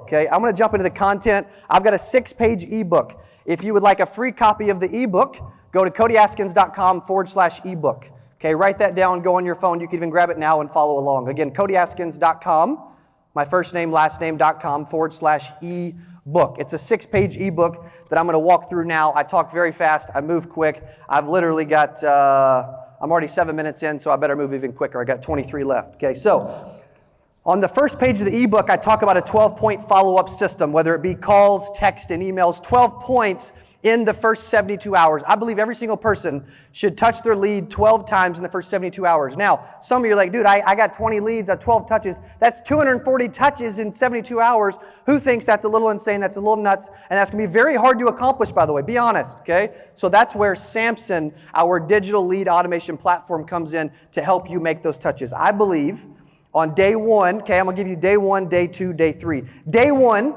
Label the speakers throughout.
Speaker 1: Okay, I'm going to jump into the content. I've got a 6-page ebook. If you would like a free copy of the ebook, go to codyaskins.com/ebook. Okay, write that down, go on your phone. You can even grab it now and follow along. Again, codyaskins.com, my first name, last name.com/ebook. It's a 6-page ebook that I'm going to walk through now. I talk very fast. I move quick. I've literally got, I'm already 7 minutes in, so I better move even quicker. I got 23 left. Okay, so on the first page of the ebook, I talk about a 12-point follow-up system, whether it be calls, text, and emails, 12 points in the first 72 hours. I believe every single person should touch their lead 12 times in the first 72 hours. Now, some of you are like, dude, I got 20 leads, I have 12 touches. That's 240 touches in 72 hours. Who thinks that's a little insane? That's a little nuts. And that's going to be very hard to accomplish, by the way. Be honest, okay? So that's where Samson, our digital lead automation platform, comes in to help you make those touches. I believe on day 1, okay, I'm going to give you day 1, day 2, day 3. Day 1,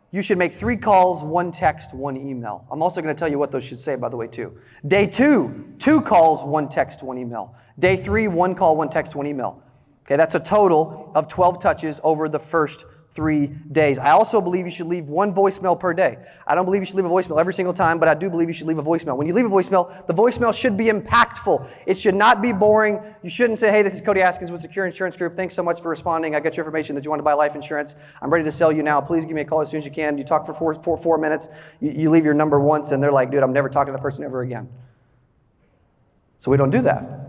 Speaker 1: you should make 3 calls, 1 text, 1 email. I'm also going to tell you what those should say, by the way, too. Day 2, 2 calls, 1 text, 1 email. Day 3, 1 call, 1 text, 1 email. Okay, that's a total of 12 touches over the first 3 days. I also believe you should leave 1 voicemail per day. I don't believe you should leave a voicemail every single time, but I do believe you should leave a voicemail. When you leave a voicemail, the voicemail should be impactful. It should not be boring. You shouldn't say, hey, this is Cody Askins with Secure Insurance Group. Thanks so much for responding. I got your information that you want to buy life insurance. I'm ready to sell you now. Please give me a call as soon as you can. You talk for 4 minutes. You leave your number once, and they're like, dude, I'm never talking to the person ever again. So we don't do that.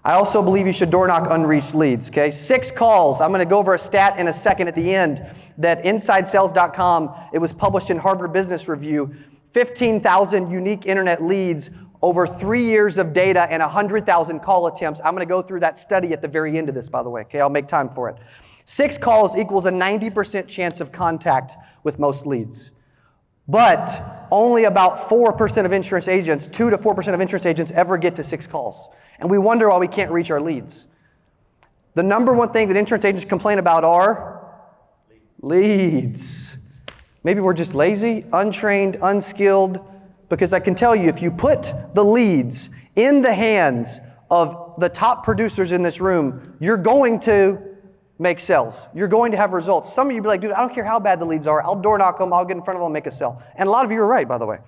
Speaker 1: I also believe you should door knock unreached leads, okay? 6 calls. I'm going to go over a stat in a second at the end that InsideSales.com, it was published in Harvard Business Review, 15,000 unique internet leads over 3 years of data and 100,000 call attempts. I'm going to go through that study at the very end of this, by the way, okay? I'll make time for it. 6 calls equals a 90% chance of contact with most leads. But only about 4% of insurance agents, 2 to 4% of insurance agents ever get to 6 calls. And we wonder why we can't reach our leads. The number one thing that insurance agents complain about are leads. Maybe we're just lazy, untrained, unskilled, because I can tell you, if you put the leads in the hands of the top producers in this room, you're going to make sales. You're going to have results. Some of you be like, dude, I don't care how bad the leads are. I'll door knock them. I'll get in front of them and make a sale. And a lot of you are right, by the way.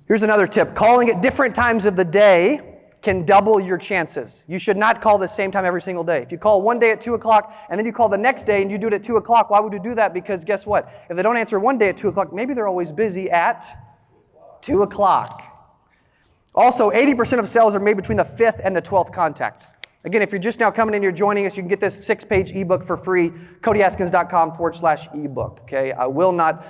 Speaker 1: Here's another tip. Calling at different times of the day can double your chances. You should not call the same time every single day. If you call one day at 2 o'clock and then you call the next day and you do it at 2 o'clock, why would you do that? Because guess what? If they don't answer one day at 2 o'clock, maybe they're always busy at 2 o'clock. Also, 80% of sales are made between the 5th and the 12th contact. Again, if you're just now coming in, you're joining us, you can get this 6-page ebook for free, codyaskins.com/ebook. Okay, I will not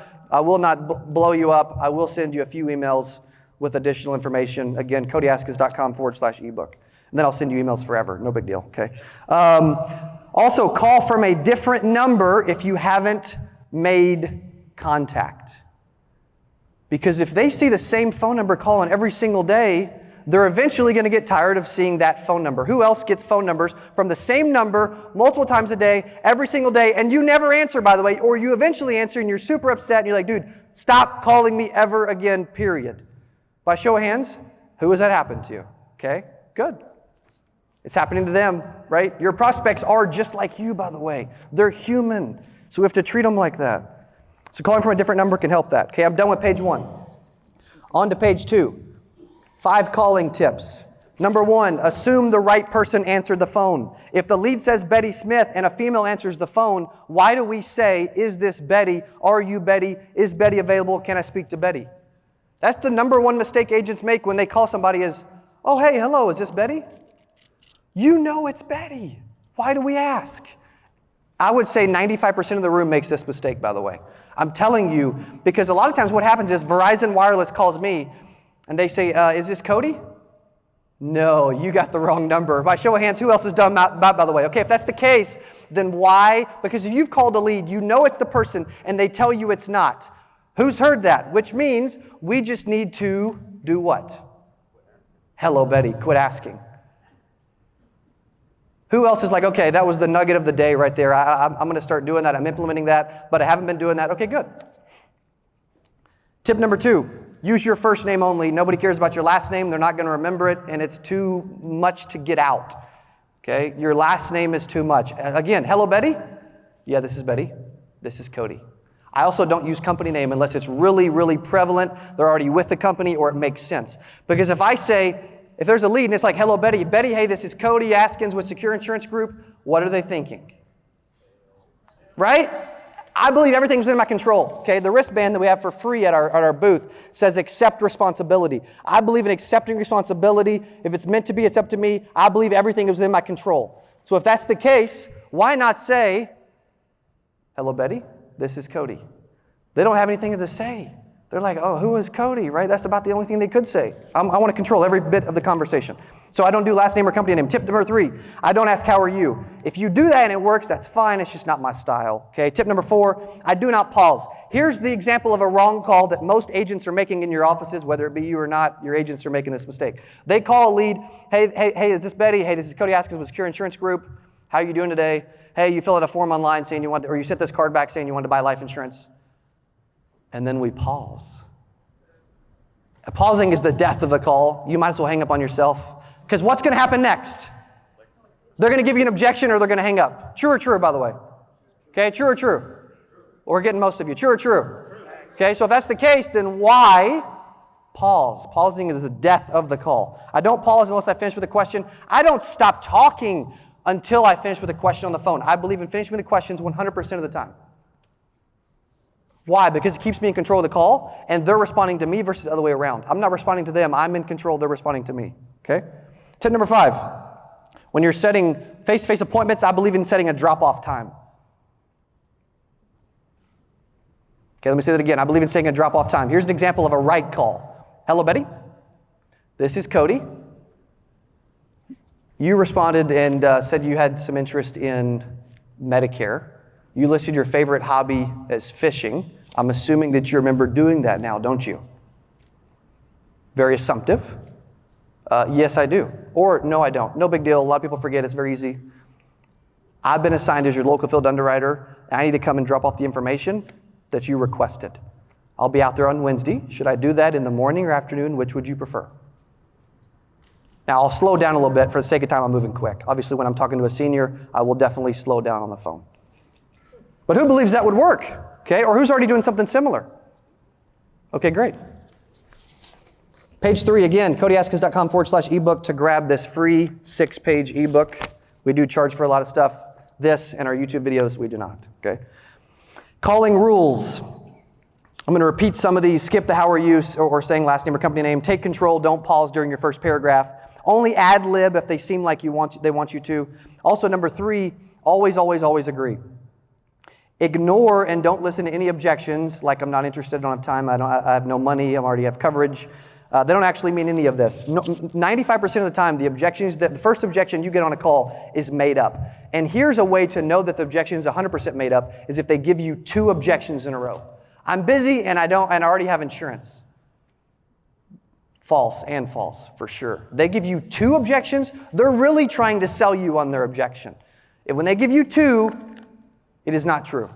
Speaker 1: blow you up. I will send you a few emails with additional information. Again, codyaskins.com/ebook. And then I'll send you emails forever. No big deal, okay? Also, call from a different number if you haven't made contact. Because if they see the same phone number calling every single day, they're eventually going to get tired of seeing that phone number. Who else gets phone numbers from the same number multiple times a day, every single day, and you never answer, by the way, or you eventually answer and you're super upset and you're like, dude, stop calling me ever again, period. By show of hands, who has that happened to? Okay, good. It's happening to them, right? Your prospects are just like you, by the way. They're human, so we have to treat them like that. So calling from a different number can help that. Okay, I'm done with page 1. On to page 2. 5 calling tips. Number 1, assume the right person answered the phone. If the lead says Betty Smith and a female answers the phone, why do we say, is this Betty? Are you Betty? Is Betty available? Can I speak to Betty? That's the number 1 mistake agents make when they call somebody is, oh, hey, hello, is this Betty? You know it's Betty. Why do we ask? I would say 95% of the room makes this mistake, by the way. I'm telling you, because a lot of times what happens is Verizon Wireless calls me and they say, is this Cody? No, you got the wrong number. By show of hands, who else has done that, by the way? Okay, if that's the case, then why? Because if you've called a lead, you know it's the person and they tell you it's not. Who's heard that? Which means we just need to do what? Hello, Betty. Quit asking. Who else is like, okay, that was the nugget of the day right there. I'm going to start doing that. I'm implementing that, but I haven't been doing that. Okay, good. Tip number 2, use your first name only. Nobody cares about your last name. They're not going to remember it, and it's too much to get out. Okay, your last name is too much. Again, hello, Betty. Yeah, this is Betty. This is Cody. I also don't use company name unless it's really, really prevalent. They're already with the company or it makes sense. Because if I say, if there's a lead and it's like, hello, Betty. Betty, hey, this is Cody Askins with Secure Insurance Group. What are they thinking? Right? I believe everything's in my control. Okay, the wristband that we have for free at our booth says accept responsibility. I believe in accepting responsibility. If it's meant to be, it's up to me. I believe everything is in my control. So if that's the case, why not say, hello, Betty, this is Cody. They don't have anything to say. They're like, oh, who is Cody, right? That's about the only thing they could say. I want to control every bit of the conversation. So I don't do last name or company name. Tip number 3, I don't ask how are you. If you do that and it works, that's fine. It's just not my style. Okay. Tip number 4, I do not pause. Here's the example of a wrong call that most agents are making in your offices, whether it be you or not, your agents are making this mistake. They call a lead, hey, is this Betty? Hey, this is Cody Askins with Secure Insurance Group. How are you doing today? Hey, you filled out a form online saying you want to, or you sent this card back saying you wanted to buy life insurance. And then we pause. Pausing is the death of the call. You might as well hang up on yourself. Because what's going to happen next? They're going to give you an objection or they're going to hang up. True or true, by the way? Okay, true or true? We're getting most of you. True or true? Okay, so if that's the case, then why pause? Pausing is the death of the call. I don't pause unless I finish with a question. I don't stop talking until I finish with a question on the phone. I believe in finishing with the questions 100% of the time. Why? Because it keeps me in control of the call, and they're responding to me versus the other way around. I'm not responding to them. I'm in control. They're responding to me. Okay? Tip number 5. When you're setting face-to-face appointments, I believe in setting a drop-off time. Okay, let me say that again. I believe in setting a drop-off time. Here's an example of a right call. Hello, Betty. This is Cody. You responded and said you had some interest in Medicare. You listed your favorite hobby as fishing. I'm assuming that you remember doing that now, don't you? Very assumptive. Yes, I do. Or no, I don't. No big deal. A lot of people forget. It's very easy. I've been assigned as your local field underwriter, and I need to come and drop off the information that you requested. I'll be out there on Wednesday. Should I do that in the morning or afternoon? Which would you prefer? Now, I'll slow down a little bit. For the sake of time, I'm moving quick. Obviously, when I'm talking to a senior, I will definitely slow down on the phone. But who believes that would work? Okay, or who's already doing something similar? Okay, great. Page 3, again, CodyAskins.com/ebook to grab this free 6-page ebook. We do charge for a lot of stuff. This and our YouTube videos, we do not. Okay. Calling rules. I'm going to repeat some of these. Skip the how are you or saying last name or company name. Take control. Don't pause during your first paragraph. Only ad lib if they seem like they want you to. Also, number 3, always, always, always agree. Ignore and don't listen to any objections, like I'm not interested, I don't have time, I have no money, I already have coverage. They don't actually mean any of this. 95% of the time, the first objection you get on a call is made up. And here's a way to know that the objection is 100% made up, is if they give you 2 objections in a row. I'm busy and I already have insurance. False and false, for sure. They give you 2 objections, they're really trying to sell you on their objection. When they give you 2, it is not true.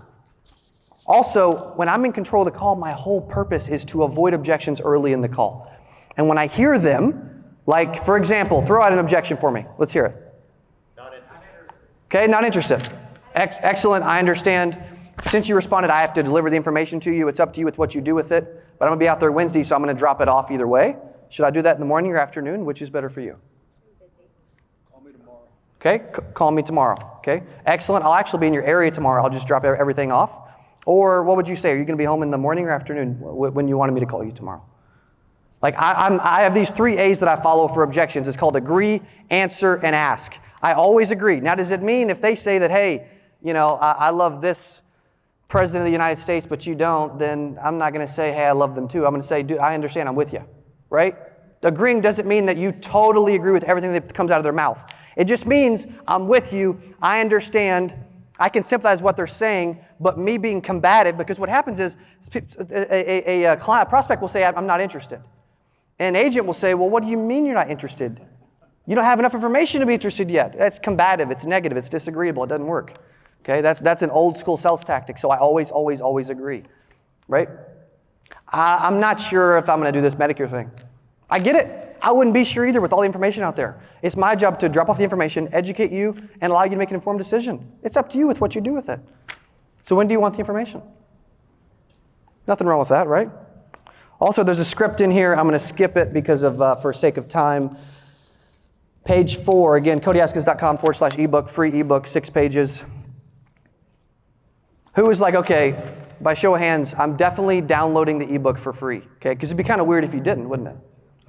Speaker 1: Also, when I'm in control of the call, my whole purpose is to avoid objections early in the call. And when I hear them, like, for example, throw out an objection for me. Let's hear it.
Speaker 2: Not interested.
Speaker 1: Okay, not interested. Excellent, I understand. Since you responded, I have to deliver the information to you. It's up to you with what you do with it. But I'm going to be out there Wednesday, so I'm going to drop it off either way. Should I do that in the morning or afternoon? Which is better for you? Okay, call me tomorrow. Okay, excellent. I'll actually be in your area tomorrow. I'll just drop everything off. Or what would you say? Are you going to be home in the morning or afternoon when you wanted me to call you tomorrow? Like I have these 3 A's that I follow for objections. It's called agree, answer, and ask. I always agree. Now, does it mean if they say that, hey, I love this president of the United States, but you don't, then I'm not going to say, hey, I love them too. I'm going to say, dude, I understand. I'm with you, right? Agreeing doesn't mean that you totally agree with everything that comes out of their mouth. It just means I'm with you, I understand, I can sympathize with what they're saying, but me being combative, because what happens is a prospect will say, I'm not interested. An agent will say, well, what do you mean you're not interested? You don't have enough information to be interested yet. That's combative, it's negative, it's disagreeable, it doesn't work. Okay, that's an old school sales tactic, so I always, always, always agree, right? I'm not sure if I'm going to do this Medicare thing. I get it. I wouldn't be sure either with all the information out there. It's my job to drop off the information, educate you, and allow you to make an informed decision. It's up to you with what you do with it. So when do you want the information? Nothing wrong with that, right? Also, there's a script in here. I'm going to skip it because of, for sake of time. Page 4, again, CodyAskins.com/ebook, free ebook, 6 pages. Who is like, okay, by show of hands, I'm definitely downloading the ebook for free, okay? Because it'd be kind of weird if you didn't, wouldn't it?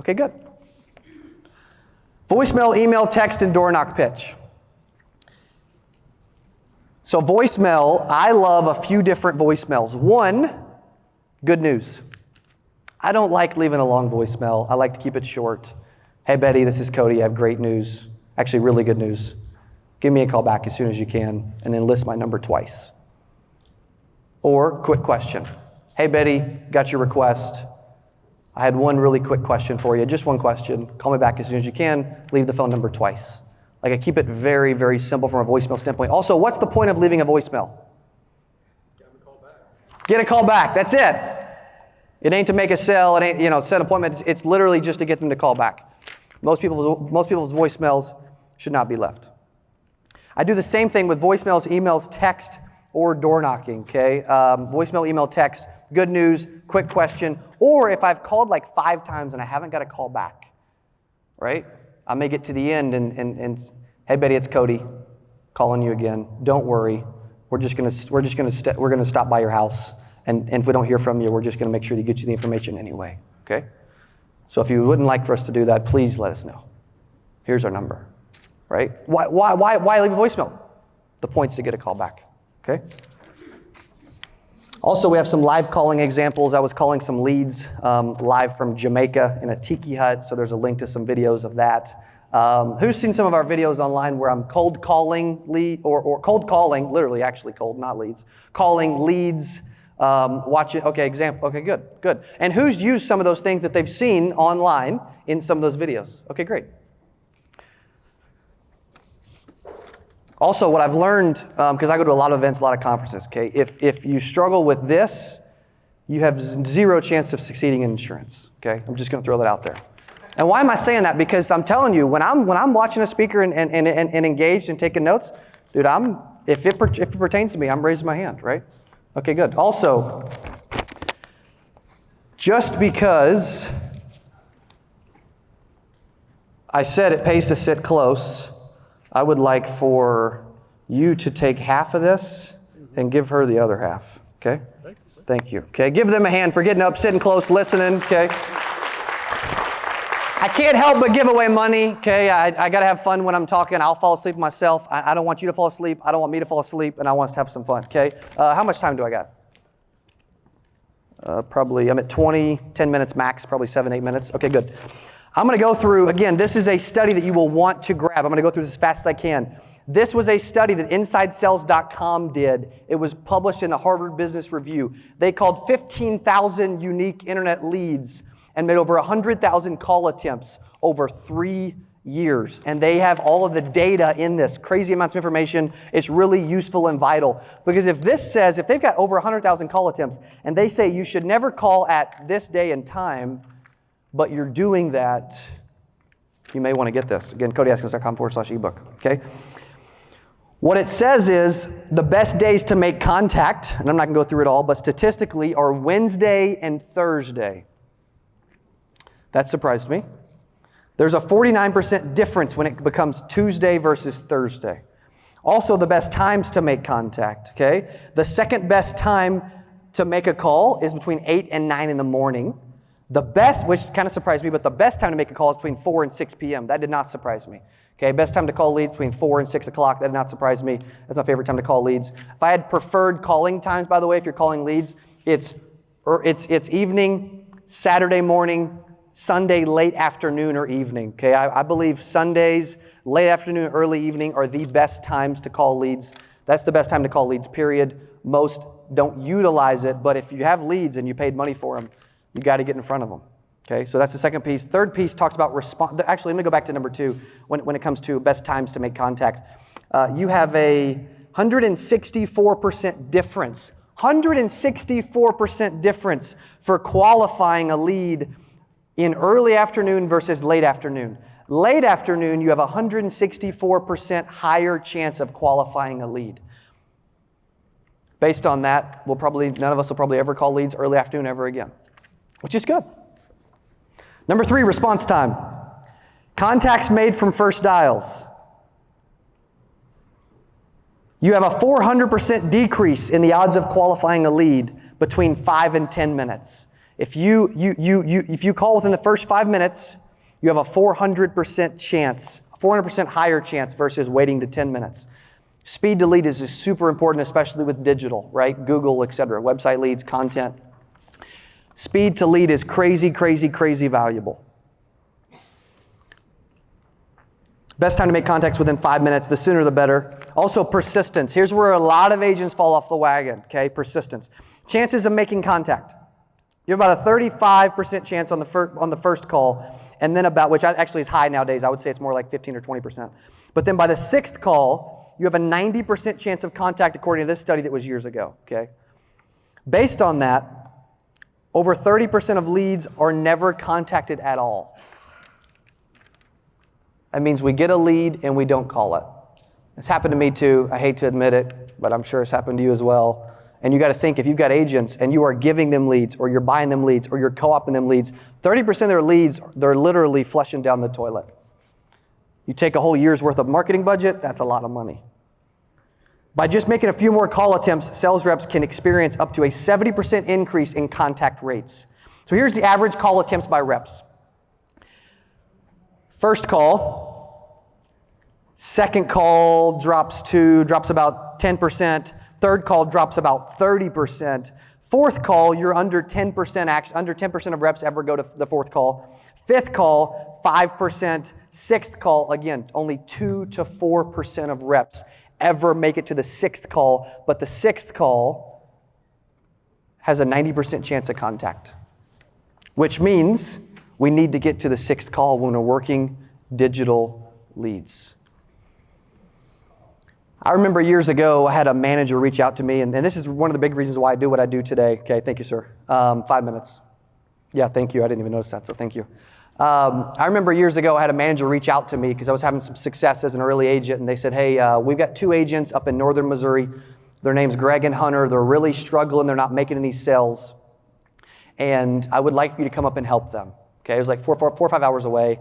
Speaker 1: Okay, good. Voicemail, email, text, and door knock pitch. So voicemail, I love a few different voicemails. One, good news. I don't like leaving a long voicemail. I like to keep it short. Hey, Betty, this is Cody. I have great news. Actually, really good news. Give me a call back as soon as you can, and then list my number twice. Or, quick question. Hey, Betty, got your request. I had one really quick question for you. Just one question. Call me back as soon as you can. Leave the phone number twice. Like, I keep it very, very simple from a voicemail standpoint. Also, what's the point of leaving a voicemail? Get a call back. Get a call back. That's it. It ain't to make a sale. It ain't, set an appointment. It's literally just to get them to call back. Most people's voicemails should not be left. I do the same thing with voicemails, emails, text, or door knocking, okay? Voicemail, email, text, good news, quick question, or if I've called like 5 times and I haven't got a call back, right? I may get to the end and hey, Betty, it's Cody, calling you again. Don't worry. We're gonna stop by your house. And if we don't hear from you, we're just going to make sure to get you the information anyway, okay? So if you wouldn't like for us to do that, please let us know. Here's our number, right? Why leave a voicemail? The point's to get a call back, okay? Also, we have some live calling examples. I was calling some leads live from Jamaica in a tiki hut, so there's a link to some videos of that. Who's seen some of our videos online where I'm cold calling or cold calling, literally actually cold, not leads, calling leads, watch it. Okay, example. Okay, good. And who's used some of those things that they've seen online in some of those videos? Okay, great. Also, what I've learned, because I go to a lot of events, a lot of conferences, okay, if you struggle with this, you have 0 chance of succeeding in insurance, okay? I'm just going to throw that out there. And why am I saying that? Because I'm telling you, when I'm watching a speaker and engaged and taking notes, dude, if it pertains to me, I'm raising my hand, right? Okay, good. Also, just because I said it pays to sit close, I would like for you to take half of this and give her the other half, okay? Thank you. Okay, give them a hand for getting up, sitting close, listening, okay? I can't help but give away money, okay? I got to have fun when I'm talking. I'll fall asleep myself. I don't want you to fall asleep. I don't want me to fall asleep, and I want us to have some fun, okay? How much time do I got? Probably, I'm at 10 minutes max, probably 7, 8 minutes. Okay, good. I'm going to go through, again, this is a study that you will want to grab. I'm going to go through this as fast as I can. This was a study that InsideSales.com did. It was published in the Harvard Business Review. They called 15,000 unique internet leads and made over 100,000 call attempts over 3 years. And they have all of the data in this, crazy amounts of information. It's really useful and vital. Because if they've got over 100,000 call attempts, and they say you should never call at this day and time, but you're doing that, you may want to get this. Again, CodyAskins.com/ebook, okay? What it says is the best days to make contact, and I'm not going to go through it all, but statistically are Wednesday and Thursday. That surprised me. There's a 49% difference when it becomes Tuesday versus Thursday. Also, the best times to make contact, okay? The second best time to make a call is between 8 and 9 in the morning. The best, which kind of surprised me, but the best time to make a call is between 4 and 6 p.m. That did not surprise me. Okay, best time to call leads between 4 and 6 o'clock. That did not surprise me. That's my favorite time to call leads. If I had preferred calling times, by the way, if you're calling leads, it's evening, Saturday morning, Sunday late afternoon or evening. Okay, I believe Sundays, late afternoon, early evening are the best times to call leads. That's the best time to call leads, period. Most don't utilize it, but if you have leads and you paid money for them, you got to get in front of them. Okay, so that's the second piece. Third piece talks about response. Actually, let me go back to number 2 when it comes to best times to make contact. You have a 164% difference. 164% difference for qualifying a lead in early afternoon versus late afternoon. Late afternoon, you have a 164% higher chance of qualifying a lead. Based on that, none of us will probably ever call leads early afternoon ever again, which is good. Number 3, response time. Contacts made from first dials. You have a 400% decrease in the odds of qualifying a lead between 5 and 10 minutes. If you call within the first 5 minutes, you have a 400% chance, 400% higher chance versus waiting to 10 minutes. Speed to lead is super important, especially with digital, right? Google, etc., website leads, content. Speed to lead is crazy, crazy, crazy valuable. Best time to make contacts within 5 minutes, the sooner the better. Also, persistence. Here's where a lot of agents fall off the wagon, okay? Persistence. Chances of making contact. You have about a 35% chance on the first call, and then which actually is high nowadays. I would say it's more like 15 or 20%. But then by the 6th call, you have a 90% chance of contact according to this study that was years ago, okay? Based on that, over 30% of leads are never contacted at all. That means we get a lead and we don't call it. It's happened to me too. I hate to admit it, but I'm sure it's happened to you as well. And you got to think, if you've got agents and you are giving them leads, or you're buying them leads, or you're co-opting them leads, 30% of their leads, they're literally flushing down the toilet. You take a whole year's worth of marketing budget, that's a lot of money. By just making a few more call attempts, sales reps can experience up to a 70% increase in contact rates. So here's the average call attempts by reps. First call, second call drops about 10%, third call drops about 30%, fourth call, you're under 10%, under 10% of reps ever go to the fourth call. Fifth call, 5%. Sixth call, again, only 2 to 4% of reps ever make it to the 6th call, but the 6th call has a 90% chance of contact, which means we need to get to the 6th call when we're working digital leads. I remember years ago, I had a manager reach out to me, and this is one of the big reasons why I do what I do today. Okay, thank you, sir. 5 minutes. Yeah, thank you. I didn't even notice that, so thank you. I remember years ago, I had a manager reach out to me because I was having some success as an early agent, and they said, hey, we've got 2 agents up in northern Missouri. Their name's Greg and Hunter. They're really struggling. They're not making any sales. And I would like for you to come up and help them. Okay, it was like 4 or 5 hours away.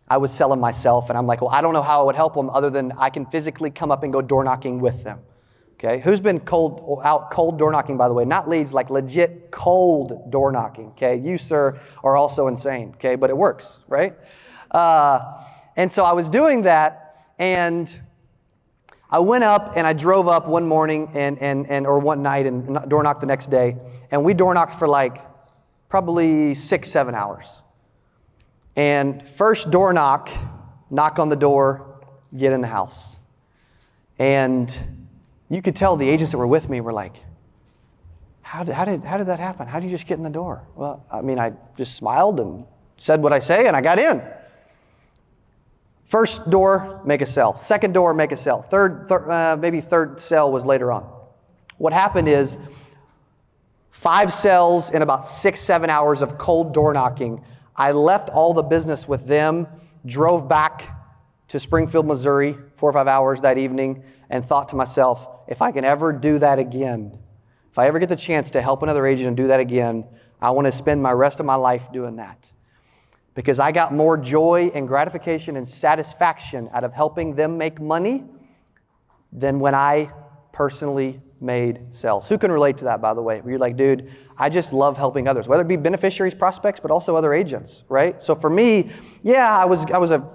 Speaker 1: I was selling myself, and I'm like, well, I don't know how I would help them other than I can physically come up and go door knocking with them. Okay, who's been cold door knocking, by the way? Not leads, like legit cold door knocking. Okay, you, sir, are also insane. Okay, but it works, right? And so I was doing that, and I went up and I drove up one morning or one night and door knocked the next day, and we door knocked for like probably 6-7 hours. And first door knock on the door, get in the house. And you could tell the agents that were with me were like, how did that happen? How did you just get in the door? Well, I mean, I just smiled and said what I say, and I got in. First door, make a sell. Second door, make a sell. Maybe third sell was later on. What happened is 5 sells in about 6-7 hours of cold door knocking. I left all the business with them, drove back to Springfield, Missouri, 4 or 5 hours that evening, and thought to myself, if I can ever do that again, if I ever get the chance to help another agent and do that again, I want to spend my rest of my life doing that. Because I got more joy and gratification and satisfaction out of helping them make money than when I personally made sales. Who can relate to that, by the way? Where you're like, dude, I just love helping others, whether it be beneficiaries, prospects, but also other agents, right? So for me, yeah, I was a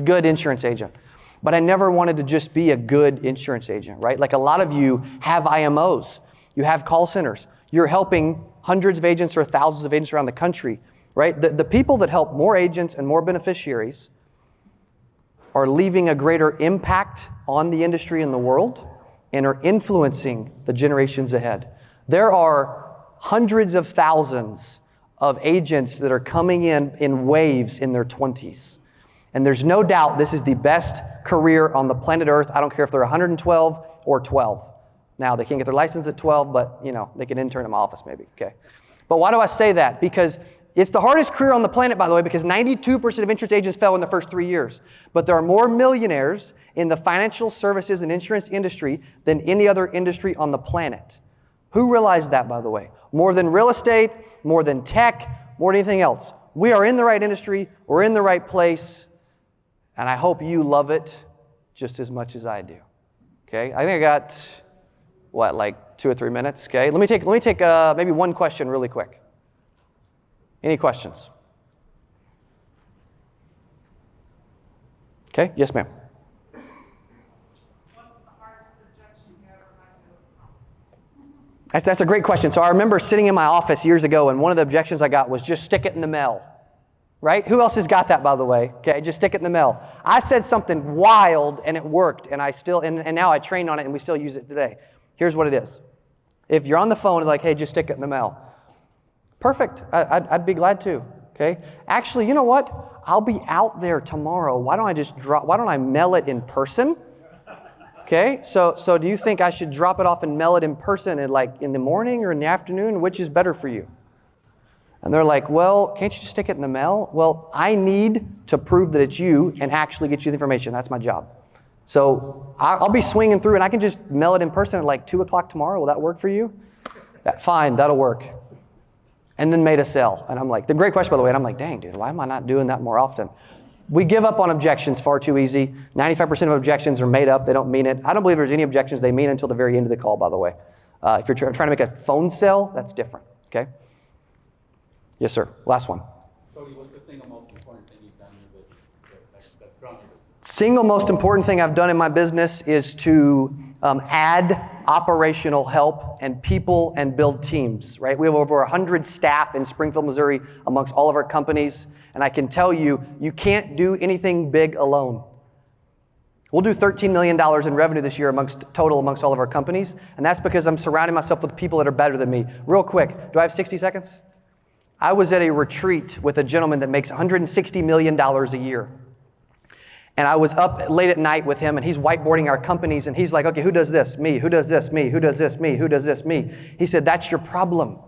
Speaker 1: good insurance agent, but I never wanted to just be a good insurance agent, right? Like a lot of you have IMOs, you have call centers, you're helping hundreds of agents or thousands of agents around the country, right? The people that help more agents and more beneficiaries are leaving a greater impact on the industry and the world and are influencing the generations ahead. There are hundreds of thousands of agents that are coming in waves in their 20s. And there's no doubt this is the best career on the planet Earth. I don't care if they're 112 or 12. Now, they can't get their license at 12, but, they can intern in my office maybe, okay? But why do I say that? Because it's the hardest career on the planet, by the way, because 92% of insurance agents fail in the first 3 years. But there are more millionaires in the financial services and insurance industry than any other industry on the planet. Who realized that, by the way? More than real estate, more than tech, more than anything else. We are in the right industry, we're in the right place, and I hope you love it just as much as I do. Okay, I think I got, like 2 or 3 minutes, okay? Let me take maybe one question really quick. Any questions? Okay, yes ma'am.
Speaker 2: What's the hardest objection you ever had to overcome?
Speaker 1: That's a great question. So I remember sitting in my office years ago, and one of the objections I got was just stick it in the mail. Right? Who else has got that, by the way? Okay, just stick it in the mail. I said something wild, and it worked, and and now I train on it, and we still use it today. Here's what it is. If you're on the phone, like, hey, just stick it in the mail. Perfect. I'd be glad to. Okay. Actually, you know what? I'll be out there tomorrow. Why don't I mail it in person? Okay. So do you think I should drop it off and mail it in person in the morning or in the afternoon? Which is better for you? And they're like, well, can't you just stick it in the mail? Well, I need to prove that it's you and actually get you the information. That's my job. So I'll be swinging through, and I can just mail it in person at like 2 o'clock tomorrow. Will that work for you? Fine, that'll work. And then made a sale. And I'm like, the great question, by the way, and I'm like, dang, dude, why am I not doing that more often? We give up on objections far too easy. 95% of objections are made up. They don't mean it. I don't believe there's any objections they mean until the very end of the call, by the way. If you're trying to make a phone sale, that's different, okay? Yes, sir. Last one.
Speaker 3: Cody, what's the single most important thing you've done in your business that's grown your business?
Speaker 1: Single most important thing I've done in my business is to add operational help and people and build teams, right? We have over 100 staff in Springfield, Missouri amongst all of our companies. And I can tell you, you can't do anything big alone. We'll do $13 million in revenue this year amongst all of our companies. And that's because I'm surrounding myself with people that are better than me. Real quick, do I have 60 seconds? I was at a retreat with a gentleman that makes $160 million a year. And I was up late at night with him, and he's whiteboarding our companies, and he's like, okay, who does this? Me. Who does this? Me. Who does this? Me. Who does this? Me. He said, that's your problem.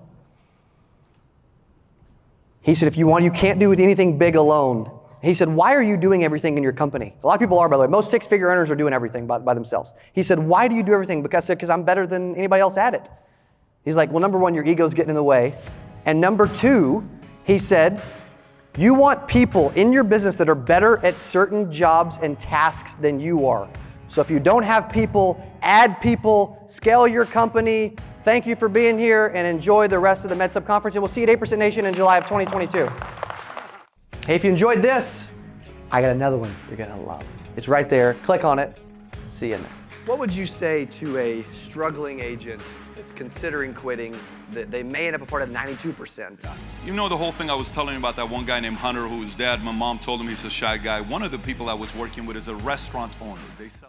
Speaker 1: He said, you can't do anything big alone. He said, why are you doing everything in your company? A lot of people are, by the way. Most six-figure earners are doing everything by themselves. He said, why do you do everything? Because I'm better than anybody else at it. He's like, well, number one, your ego's getting in the way. And number two, he said, you want people in your business that are better at certain jobs and tasks than you are. So if you don't have people, add people, scale your company. Thank you for being here, and enjoy the rest of the MedSub conference. And we'll see you at 8% Nation in July of 2022. Hey, if you enjoyed this, I got another one you're gonna love. It's right there. Click on it. See you in there. What would you say to a struggling agent that's considering quitting, that they may end up a part of 92%?
Speaker 4: You know the whole thing I was telling you about that one guy named Hunter whose dad, my mom told him he's a shy guy. One of the people I was working with is a restaurant owner. They sell